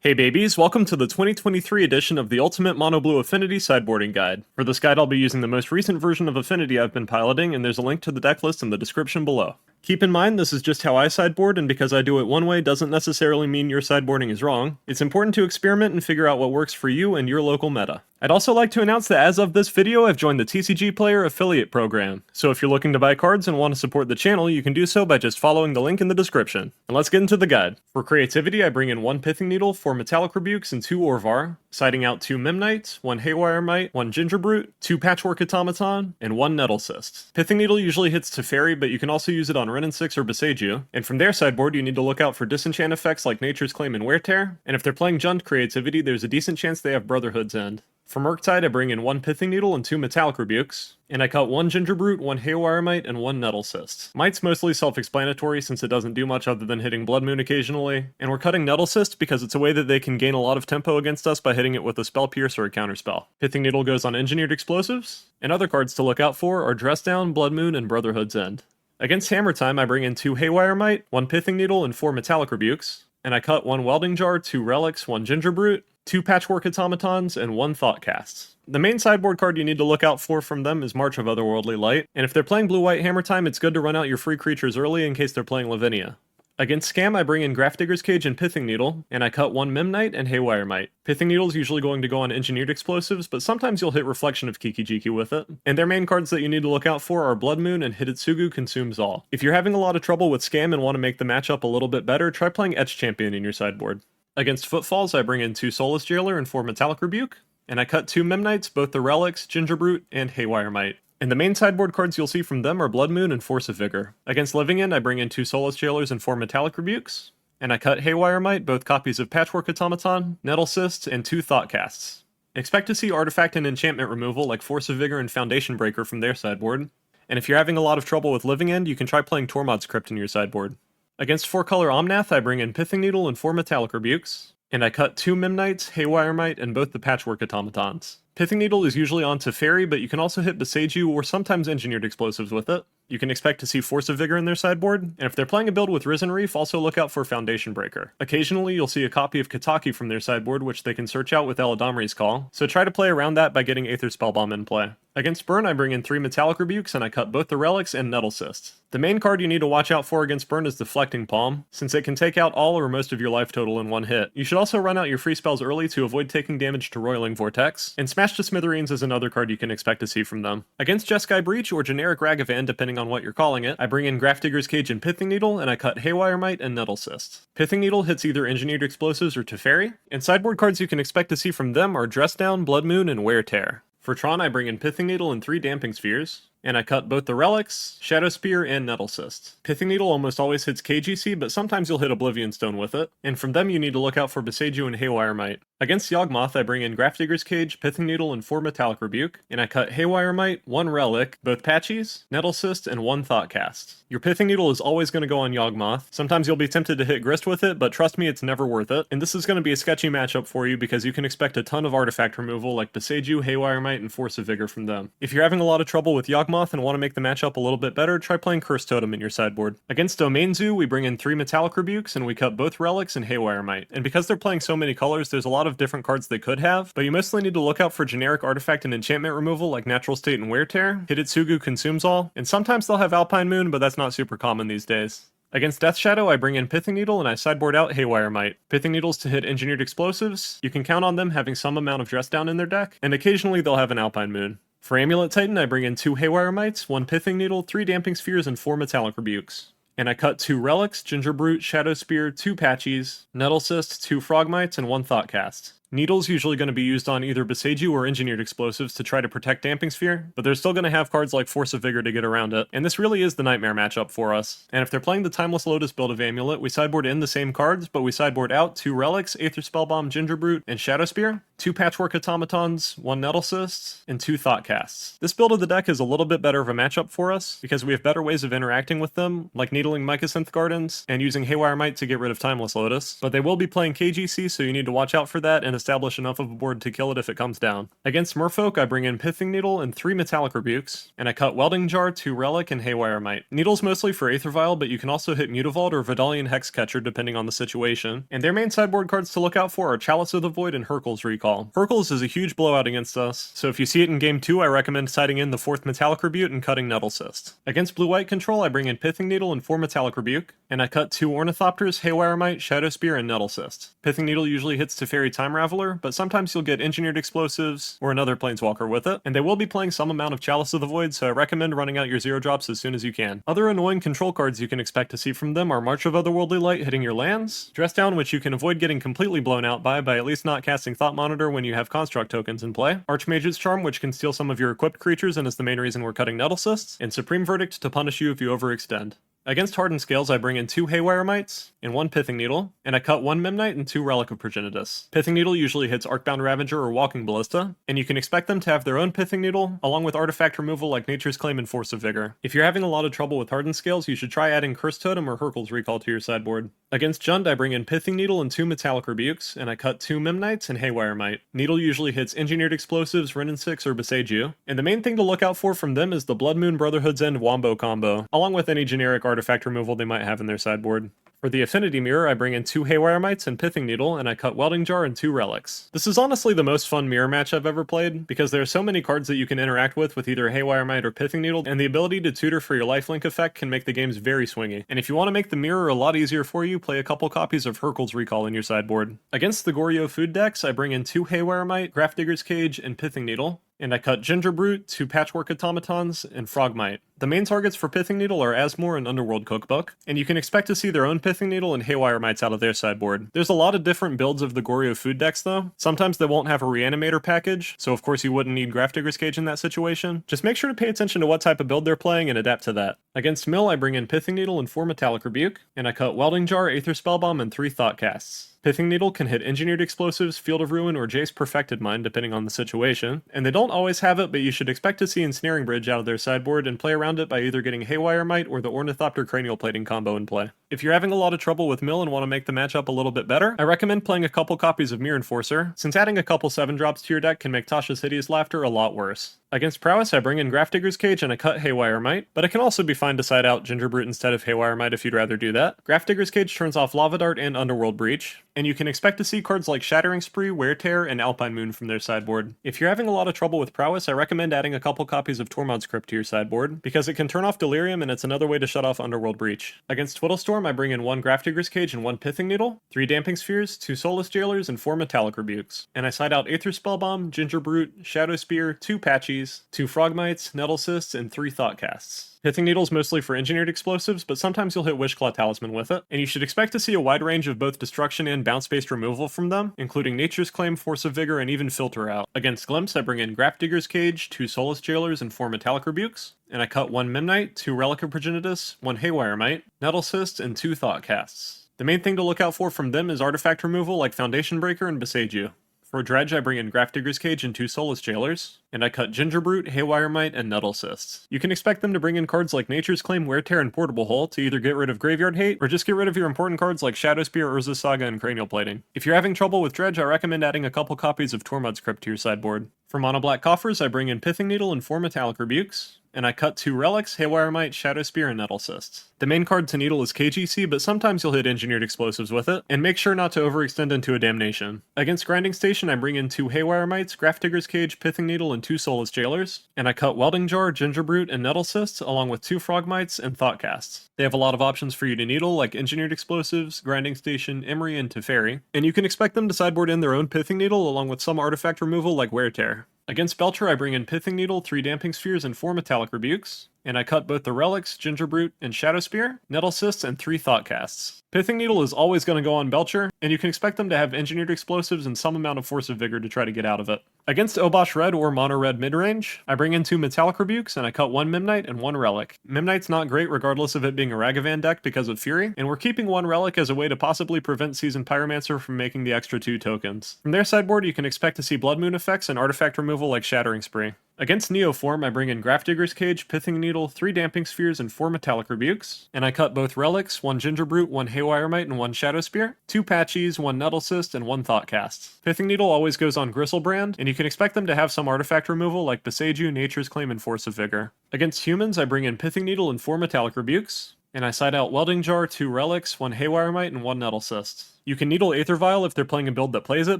Hey babies, welcome to the 2023 edition of the Ultimate Mono Blue Affinity Sideboarding Guide. For this guide I'll be using the most recent version of Affinity I've been piloting, and there's a link to the deck list in the description below. Keep in mind this is just how I sideboard, and because I do it one way doesn't necessarily mean your sideboarding is wrong. It's important to experiment and figure out what works for you and your local meta. I'd also like to announce that as of this video I've joined the TCG Player Affiliate Program, so if you're looking to buy cards and want to support the channel you can do so by just following the link in the description. And let's get into the guide. For creativity I bring in 1 Pithing Needle, 4 Metallic Rebukes, and 2 Orvar, siding out 2 Memnite, 1 Haywire Mite, 1 Gingerbrute, 2 Patchwork Automaton, and 1 Nettle Cyst. Pithing Needle usually hits Teferi, but you can also use it on Wrenn and 6 or Boseiju, and from their sideboard you need to look out for disenchant effects like Nature's Claim and Wear Tear, and if they're playing Jund creativity there's a decent chance they have Brotherhood's End. For Murktide, I bring in 1 Pithing Needle and 2 Metallic Rebukes, and I cut 1 Gingerbrute, 1 Haywire Mite, and 1 Nettle Cyst. Mite's mostly self-explanatory since it doesn't do much other than hitting Blood Moon occasionally, and we're cutting Nettle Cyst because it's a way that they can gain a lot of tempo against us by hitting it with a Spell Pierce or a Counterspell. Pithing Needle goes on Engineered Explosives, and other cards to look out for are Dress Down, Blood Moon, and Brotherhood's End. Against Hammertime, I bring in 2 Haywire Mite, 1 Pithing Needle, and 4 Metallic Rebukes, and I cut 1 Welding Jar, 2 Relics, 1 Gingerbrute, 2 Patchwork Automatons, and 1 Thoughtcast. The main sideboard card you need to look out for from them is March of Otherworldly Light, and if they're playing Blue-White Hammertime, it's good to run out your free creatures early in case they're playing Lavinia. Against Scam, I bring in Grafdigger's Cage and Pithing Needle, and I cut 1 Memnite and Haywire Mite. Pithing Needle is usually going to go on Engineered Explosives, but sometimes you'll hit Reflection of Kiki-Jiki with it. And their main cards that you need to look out for are Blood Moon and Hidetsugu Consumes All. If you're having a lot of trouble with Scam and want to make the matchup a little bit better, try playing Etch Champion in your sideboard. Against Footfalls, I bring in 2 Soulless Jailer and 4 Metallic Rebuke, and I cut 2 Memnites, both the Relics, Gingerbrute, and Haywire Mite. And the main sideboard cards you'll see from them are Blood Moon and Force of Vigor. Against Living End, I bring in 2 Soulless Jailers and 4 Metallic Rebukes, and I cut Haywire Mite, both copies of Patchwork Automaton, Nettle Cyst, and 2 Thoughtcasts. Expect to see artifact and enchantment removal like Force of Vigor and Foundation Breaker from their sideboard, and if you're having a lot of trouble with Living End, you can try playing Tormod's Crypt in your sideboard. Against 4-color Omnath, I bring in Pithing Needle and 4 Metallic Rebukes, and I cut 2 Memnites, Haywire Mite, and both the Patchwork Automatons. Pithing Needle is usually on Teferi, but you can also hit Boseiju or sometimes Engineered Explosives with it. You can expect to see Force of Vigor in their sideboard, and if they're playing a build with Risen Reef, also look out for Foundation Breaker. Occasionally, you'll see a copy of Kataki from their sideboard, which they can search out with Eladamri's Call, so try to play around that by getting Aether Spellbomb in play. Against Burn, I bring in 3 Metallic Rebukes, and I cut both the Relics and Nettle Cyst. The main card you need to watch out for against Burn is Deflecting Palm, since it can take out all or most of your life total in one hit. You should also run out your free spells early to avoid taking damage to Roiling Vortex, and Smash to Smithereens is another card you can expect to see from them. Against Jeskai Breach, or generic Ragavan depending on what you're calling it, I bring in Grafdigger's Cage and Pithing Needle, and I cut Haywire Mite and Nettle Cyst. Pithing Needle hits either Engineered Explosives or Teferi, and sideboard cards you can expect to see from them are Dress Down, Blood Moon, and Wear Tear. For Tron, I bring in Pithing Needle and 3 Damping Spheres, and I cut both the Relics, Shadow Spear, and Nettle Cyst. Pithing Needle almost always hits KGC, but sometimes you'll hit Oblivion Stone with it, and from them you need to look out for Boseiju and Haywire Mite. Against Yawgmoth, I bring in Grafdigger's Cage, Pithing Needle, and 4 Metallic Rebuke, and I cut Haywire Mite, 1 Relic, both Patchies, Nettle Cyst, and 1 Thoughtcast. Your Pithing Needle is always going to go on Yawgmoth. Sometimes you'll be tempted to hit Grist with it, but trust me, it's never worth it. And this is going to be a sketchy matchup for you because you can expect a ton of artifact removal like Boseiju, Haywire Mite, and Force of Vigor from them. If you're having a lot of trouble with Yawgmoth and want to make the matchup a little bit better, try playing Curse Totem in your sideboard. Against Domain Zoo, we bring in 3 Metallic Rebukes, and we cut both Relics and Haywire Mite. And because they're playing so many colors, there's a lot of different cards they could have, but you mostly need to look out for generic artifact and enchantment removal like Natural State and Wear Tear, Hidetsugu Consumes All, and sometimes they'll have Alpine Moon, but that's not super common these days. Against Death Shadow, I bring in Pithing Needle and I sideboard out Haywire Mite. Pithing Needles to hit Engineered Explosives, you can count on them having some amount of Dress Down in their deck, and occasionally they'll have an Alpine Moon. For Amulet Titan, I bring in 2 Haywire Mites, 1 Pithing Needle, 3 Damping Spheres, and 4 Metallic Rebukes. And I cut 2 Relics, Gingerbrute, Shadow Spear, 2 Patchies, Nettle Cyst, 2 Frogmites, and 1 Thoughtcast. Needle's usually going to be used on either Boseiju or Engineered Explosives to try to protect Damping Sphere, but they're still going to have cards like Force of Vigor to get around it, and this really is the nightmare matchup for us. And if they're playing the Timeless Lotus build of Amulet, we sideboard in the same cards, but we sideboard out 2 Relics, Aether Spellbomb, Gingerbrute, and Shadow Spear, 2 Patchwork Automatons, 1 Nettle Cyst, and 2 Thoughtcasts. This build of the deck is a little bit better of a matchup for us, because we have better ways of interacting with them, like needling Mycosynth Gardens, and using Haywire Mite to get rid of Timeless Lotus, but they will be playing KGC, so you need to watch out for that, and establish enough of a board to kill it if it comes down. Against Merfolk, I bring in Pithing Needle and 3 Metallic Rebukes, and I cut Welding Jar, 2 Relic, and Haywire Mite. Needle's mostly for Aether Vial, but you can also hit Mutavault or Vidalian Hexcatcher depending on the situation, and their main sideboard cards to look out for are Chalice of the Void and Hurkyl's Recall. Hurkyl's is a huge blowout against us, so if you see it in game 2, I recommend siding in the 4th Metallic Rebuke and cutting Nettle Cyst. Against blue-white control, I bring in Pithing Needle and 4 Metallic Rebuke, and I cut 2 Ornithopters, Haywire Mite, Shadow Spear, and Nettle Cyst. Pithing Needle usually hits Teferi Time Raveler, but sometimes you'll get Engineered Explosives or another Planeswalker with it, and they will be playing some amount of Chalice of the Void, so I recommend running out your 0-drops as soon as you can. Other annoying control cards you can expect to see from them are March of Otherworldly Light hitting your lands, Dress Down, which you can avoid getting completely blown out by at least not casting Thought Monitor when you have Construct tokens in play, Archmage's Charm, which can steal some of your equipped creatures and is the main reason we're cutting Nettle Cysts, and Supreme Verdict to punish you if you overextend. Against Hardened Scales, I bring in 2 Haywire Mites and 1 Pithing Needle, and I cut 1 Memnite and 2 Relic of Progenitus. Pithing Needle usually hits Arcbound Ravager or Walking Ballista, and you can expect them to have their own Pithing Needle, along with artifact removal like Nature's Claim and Force of Vigor. If you're having a lot of trouble with Hardened Scales, you should try adding Curse Totem or Hurkyl's Recall to your sideboard. Against Jund, I bring in Pithing Needle and 2 Metallic Rebukes, and I cut 2 Memnites and Haywire Mite. Needle usually hits Engineered Explosives, Wrenn and 6, or Beseiju, and the main thing to look out for from them is the Blood Moon Brotherhood's End Wombo combo, along with any generic artifact removal they might have in their sideboard. For the Affinity Mirror, I bring in 2 Haywire Mites and Pithing Needle, and I cut Welding Jar and 2 Relics. This is honestly the most fun mirror match I've ever played, because there are so many cards that you can interact with either Haywire Mite or Pithing Needle, and the ability to tutor for your lifelink effect can make the games very swingy. And if you want to make the mirror a lot easier for you, play a couple copies of Hurkyl's Recall in your sideboard. Against the Goryo Food decks, I bring in 2 Haywire Mite, Grafdigger's Cage, and Pithing Needle, and I cut Ginger Brute, 2 Patchwork Automatons, and Frogmite. The main targets for Pithing Needle are Asmore and Underworld Cookbook, and you can expect to see their own Pithing Needle and Haywire Mites out of their sideboard. There's a lot of different builds of the Goryo Food decks though. Sometimes they won't have a Reanimator package, so of course you wouldn't need Grafdigger's Cage in that situation. Just make sure to pay attention to what type of build they're playing and adapt to that. Against Mill, I bring in Pithing Needle and 4 Metallic Rebuke, and I cut Welding Jar, Aether Spellbomb, and 3 Thought Casts. Pithing Needle can hit Engineered Explosives, Field of Ruin, or Jace Perfected Mind depending on the situation, and they don't always have it, but you should expect to see Ensnaring Bridge out of their sideboard and play around it by either getting Haywire Mite or the Ornithopter Cranial Plating combo in play. If you're having a lot of trouble with Mill and want to make the matchup a little bit better, I recommend playing a couple copies of Mirror Enforcer, since adding a couple 7-drops to your deck can make Tasha's Hideous Laughter a lot worse. Against Prowess, I bring in Grafdigger's Cage and I cut Haywire Mite, but it can also be fine to side out Ginger Brute instead of Haywire Mite if you'd rather do that. Grafdigger's Cage turns off Lava Dart and Underworld Breach, and you can expect to see cards like Shattering Spree, Wear Tear, and Alpine Moon from their sideboard. If you're having a lot of trouble with Prowess, I recommend adding a couple copies of Tormod's Crypt to your sideboard, because it can turn off Delirium and it's another way to shut off Underworld Breach. Against Twiddle Storm, I bring in 1 Grafdigger's Cage and 1 Pithing Needle, 3 Damping Spheres, 2 Soulless Jailers, and 4 Metallic Rebukes. And I side out Aether Spellbomb, Ginger Brute, Shadow Spear, 2 Patchies, 2 Frogmites, Nettle Cysts, and 3 Thought Casts. Pithing Needle's mostly for Engineered Explosives, but sometimes you'll hit Wishclaw Talisman with it, and you should expect to see a wide range of both destruction and bounce-based removal from them, including Nature's Claim, Force of Vigor, and even Filter Out. Against Glimpse, I bring in Grafdigger's Cage, 2 Soulless Jailers, and 4 Metallic Rebukes, and I cut 1 Memnite, 2 Relic of Progenitus, 1 Haywire Mite, Nettle Cyst, and 2 Thought Casts. The main thing to look out for from them is artifact removal like Foundation Breaker and Beseiju. For Dredge, I bring in Grafdigger's Cage and 2 Soulless Jailers, and I cut Ginger Brute, Haywire Mite, and Nettle Cysts. You can expect them to bring in cards like Nature's Claim, Wear Tear, and Portable Hole to either get rid of Graveyard Hate, or just get rid of your important cards like Shadow Spear, Urza's Saga, and Cranial Plating. If you're having trouble with Dredge, I recommend adding a couple copies of Tormod's Crypt to your sideboard. For Mono Black Coffers, I bring in Pithing Needle and 4 Metallic Rebukes, and I cut 2 Relics, Haywire Mite, Shadow Spear, and Nettle Cysts. The main card to Needle is KGC, but sometimes you'll hit Engineered Explosives with it, and make sure not to overextend into a Damnation. Against Grinding Station, I bring in 2 Haywire Mites, Grafdigger's Cage, Pithing Needle, and 2 Soulless Jailers, and I cut Welding Jar, Ginger Brute, and Nettle Cysts, along with 2 Frogmites and Thought Casts. They have a lot of options for you to Needle, like Engineered Explosives, Grinding Station, Emery, and Teferi, and you can expect them to sideboard in their own Pithing Needle, along with some artifact removal like Wear Tear. Against Belcher, I bring in Pithing Needle, 3 Damping Spheres, and 4 Metallic Rebukes, and I cut both the Relics, Ginger Brute, and Shadow Spear, Nettle Cysts, and 3 Thought Casts. Pithing Needle is always going to go on Belcher, and you can expect them to have Engineered Explosives and some amount of Force of Vigor to try to get out of it. Against Obosh Red or Mono Red midrange, I bring in 2 Metallic Rebukes, and I cut 1 Memnite and 1 Relic. Memnite's not great regardless of it being a Ragavan deck because of Fury, and we're keeping 1 Relic as a way to possibly prevent Seasoned Pyromancer from making the extra 2 tokens. From their sideboard, you can expect to see Blood Moon effects and artifact removal like Shattering Spree. Against Neoform, I bring in Grafdigger's Cage, Pithing Needle, 3 Damping Spheres, and 4 Metallic Rebukes, and I cut both Relics, 1 Gingerbrute, 1 Haywiremite, and 1 Shadow Spear, 2 Patchies, 1 Nettlecyst, and 1 Thoughtcast. Pithing Needle always goes on Gristlebrand, and you can expect them to have some artifact removal like Beseiju, Nature's Claim, and Force of Vigor. Against humans, I bring in Pithing Needle and 4 Metallic Rebukes, and I side out Welding Jar, 2 Relics, 1 Haywiremite, and 1 Nettlecyst. You can Needle Aether Vial if they're playing a build that plays it,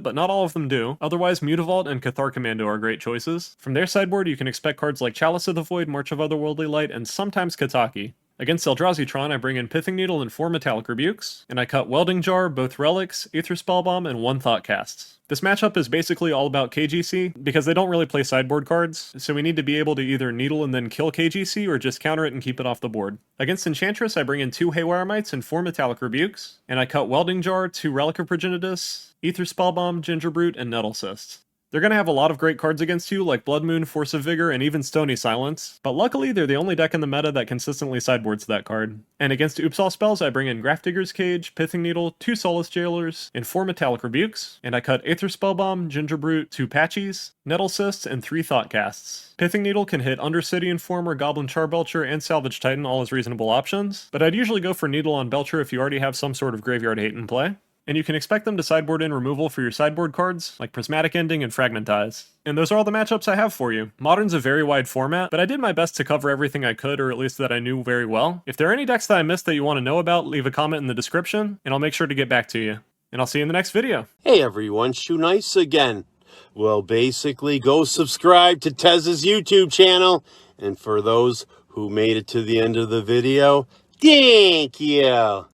but not all of them do. Otherwise, Mutavault and Cathar Commando are great choices. From their sideboard, you can expect cards like Chalice of the Void, March of Otherworldly Light, and sometimes Kataki. Against Eldrazi Tron, I bring in Pithing Needle and 4 Metallic Rebukes, and I cut Welding Jar, both Relics, Aether Spellbomb, and 1 Thoughtcast. This matchup is basically all about KGC, because they don't really play sideboard cards, so we need to be able to either Needle and then kill KGC, or just counter it and keep it off the board. Against Enchantress, I bring in 2 Haywiremites and 4 Metallic Rebukes, and I cut Welding Jar, 2 Relic of Progenitus, Aether Spellbomb, Gingerbrute, and Nettlecyst. They're going to have a lot of great cards against you, like Blood Moon, Force of Vigor, and even Stony Silence, but luckily they're the only deck in the meta that consistently sideboards that card. And against Oops All spells, I bring in Grafdigger's Cage, Pithing Needle, 2 Solace Jailers, and 4 Metallic Rebukes, and I cut Aether Spellbomb, Gingerbrute, 2 Patchies, Nettlecyst, and 3 Thoughtcasts. Pithing Needle can hit Undercity Informer, Goblin Charbelcher, and Salvage Titan all as reasonable options, but I'd usually go for Needle on Belcher if you already have some sort of graveyard hate in play. And you can expect them to sideboard in removal for your sideboard cards, like Prismatic Ending and Fragmentize. And those are all the matchups I have for you. Modern's a very wide format, but I did my best to cover everything I could, or at least that I knew very well. If there are any decks that I missed that you want to know about, leave a comment in the description, and I'll make sure to get back to you. And I'll see you in the next video. Hey everyone, Shoe Nice again. Well, basically, go subscribe to Tezzey's YouTube channel. And for those who made it to the end of the video, thank you.